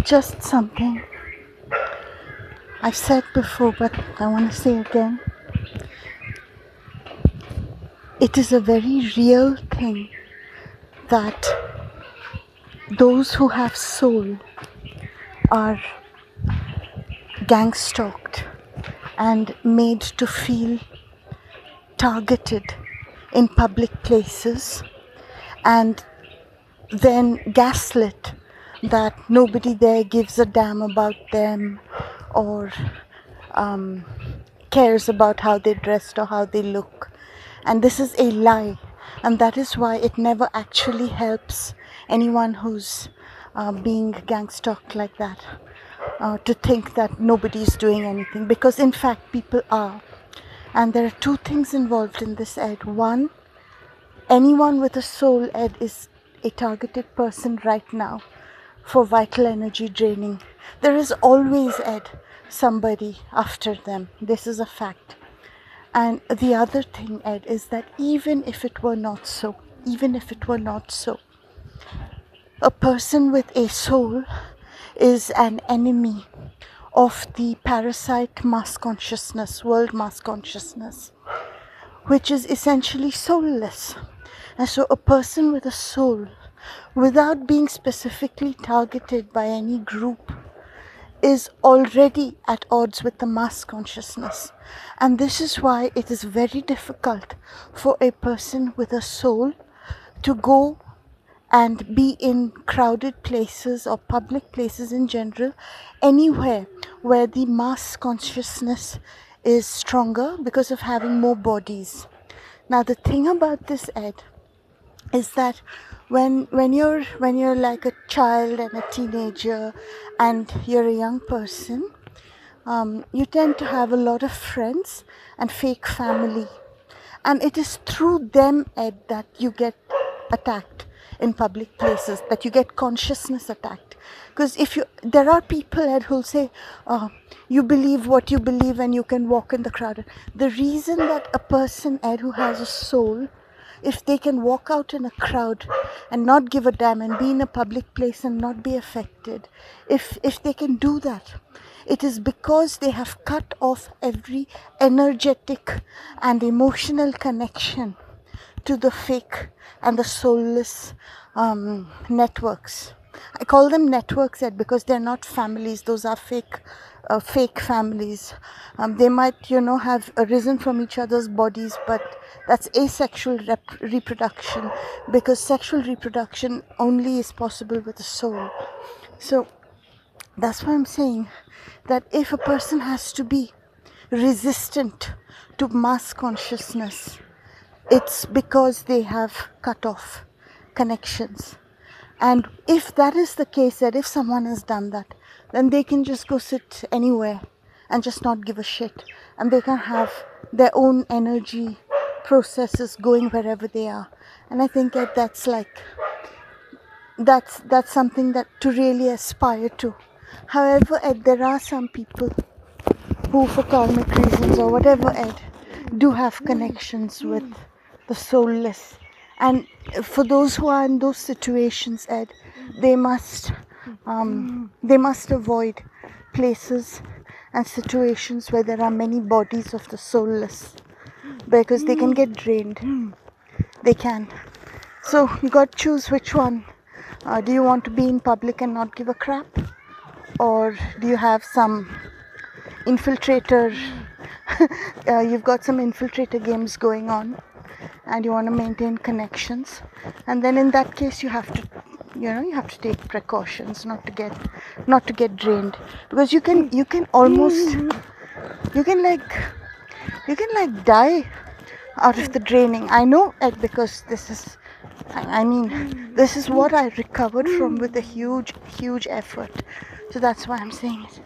Just something I've said before, but I want to say again. It is a very real thing that those who have soul are gang stalked and made to feel targeted in public places and then gaslit that nobody there gives a damn about them or cares about how they dressed or how they look. And this is a lie, and that is why it never actually helps anyone who's being gang stalked like that to think that nobody's doing anything, because in fact people are. And there are two things involved in this, Ed. One, anyone with a soul, Ed, is a targeted person right now for vital energy draining. There is always, Ed, somebody after them. This is a fact. And the other thing, Ed, is that even if it were not so, a person with a soul is an enemy of the parasite mass consciousness, world mass consciousness, which is essentially soulless. And so a person with a soul, without being specifically targeted by any group, is already at odds with the mass consciousness. And this is why it is very difficult for a person with a soul to go and be in crowded places or public places in general, anywhere where the mass consciousness is stronger because of having more bodies. Now the thing about this, Ed, is that when you're like a child and a teenager and you're a young person, you tend to have a lot of friends and fake family, and it is through them, Ed, that you get attacked in public places, that you get consciousness attacked. Because there are people, Ed, who'll say, you believe what you believe and you can walk in the crowd. The reason that a person, Ed, who has a soul, if they can walk out in a crowd and not give a damn and be in a public place and not be affected, if they can do that, it is because they have cut off every energetic and emotional connection to the fake and the soulless networks. I call them networks, Ed, because they're not families. Those are fake families. They might, have arisen from each other's bodies, but that's asexual reproduction, because sexual reproduction only is possible with a soul. So that's why I'm saying that if a person has to be resistant to mass consciousness, it's because they have cut off connections. And if that is the case, that if someone has done that, then they can just go sit anywhere and just not give a shit, and they can have their own energy processes going wherever they are. And I think that that's something that to really aspire to. However, Ed, there are some people who, for karmic reasons or whatever, Ed, do have connections with the soulless. And for those who are in those situations, Ed, they must avoid places and situations where there are many bodies of the soulless, because they can get drained. They can. So you got to choose which one. Do you want to be in public and not give a crap, or do you have some infiltrator? You've got some infiltrator games going on, and you want to maintain connections. And then in that case, you have to take precautions not to get drained, because you can die out of the draining. I know, Ed, because this is what I recovered from with a huge effort. So that's why I'm saying it.